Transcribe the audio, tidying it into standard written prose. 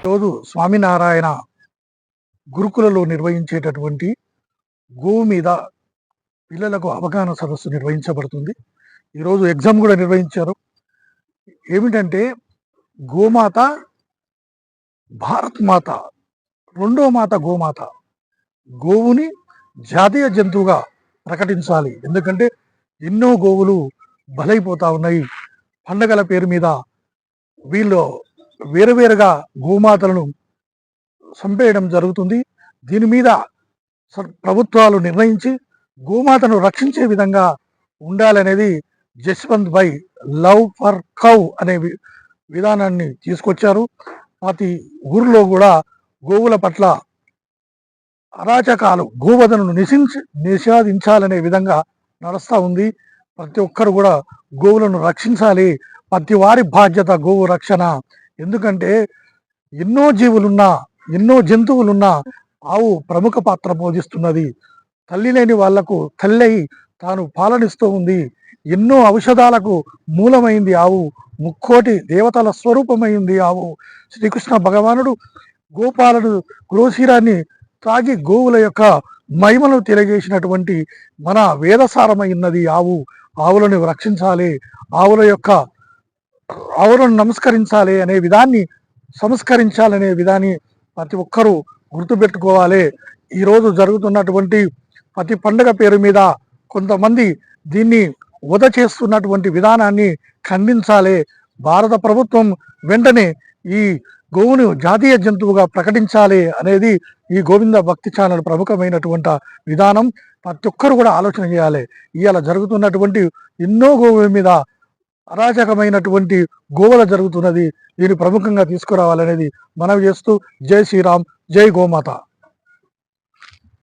రోజు స్వామినారాయణ గురుకులలో నిర్వహించేటటువంటి గోవు మీద పిల్లలకు అవగాహన సదస్సు నిర్వహించబడుతుంది. ఈరోజు ఎగ్జామ్ కూడా నిర్వహించారు. ఏమిటంటే గోమాత భారత్ మాత, రెండో మాత గోమాత. గోవుని జాతీయ జంతువుగా ప్రకటించాలి. ఎందుకంటే ఎన్నో గోవులు బలైపోతా ఉన్నాయి. పండగల పేరు మీద వీళ్ళు వేరువేరుగా గోమాతలను చంపేయడం జరుగుతుంది. దీని మీద ప్రభుత్వాలు నిర్ణయించి గోమాతను రక్షించే విధంగా ఉండాలనేది జస్వంత్ భాయ్ లవ్ ఫర్ కౌ అనే విధానాన్ని తీసుకొచ్చారు. ప్రతి ఊరిలో కూడా గోవుల పట్ల అరాచకాలు, గోవధను నిషేధించాలనే విధంగా నడుస్తూ ఉంది. ప్రతి ఒక్కరు కూడా గోవులను రక్షించాలి. ప్రతి వారి బాధ్యత గోవు రక్షణ. ఎందుకంటే ఎన్నో జీవులున్నా, ఎన్నో జంతువులున్నా ఆవు ప్రముఖ పాత్ర పోషిస్తున్నది. తల్లి లేని వాళ్లకు తల్లి తాను పాలనిస్తూ ఉంది. ఎన్నో ఔషధాలకు మూలమైంది ఆవు. ముక్కోటి దేవతల స్వరూపమైంది ఆవు. శ్రీకృష్ణ భగవానుడు గోపాలను గోశీరాన్ని తాగి గోవుల యొక్క మహిమను తెలియజేసినటువంటి మన వేదసారమైనది ఆవు. ఆవులను రక్షించాలి, ఆవులను నమస్కరించాలి అనే విధాన్ని, సంస్కరించాలనే విధాన్ని ప్రతి ఒక్కరూ గుర్తుపెట్టుకోవాలి. ఈరోజు జరుగుతున్నటువంటి ప్రతి పండుగ పేరు మీద కొంతమంది దీన్ని వధ చేస్తున్నటువంటి విధానాన్ని ఖండించాలి. భారత ప్రభుత్వం వెంటనే ఈ గోవును జాతీయ జంతువుగా ప్రకటించాలి అనేది ఈ గోవింద భక్తి ఛానల్ ప్రముఖమైనటువంటి విధానం. ప్రతి ఒక్కరు కూడా ఆలోచన చేయాలి. ఇవాళ జరుగుతున్నటువంటి ఎన్నో గోవుల మీద అరాచకమైనటువంటి గోవుల జరుగుతున్నది. దీన్ని ప్రముఖంగా తీసుకురావాలనేది మనవి చేస్తూ జై శ్రీరామ్, జై గోమాత.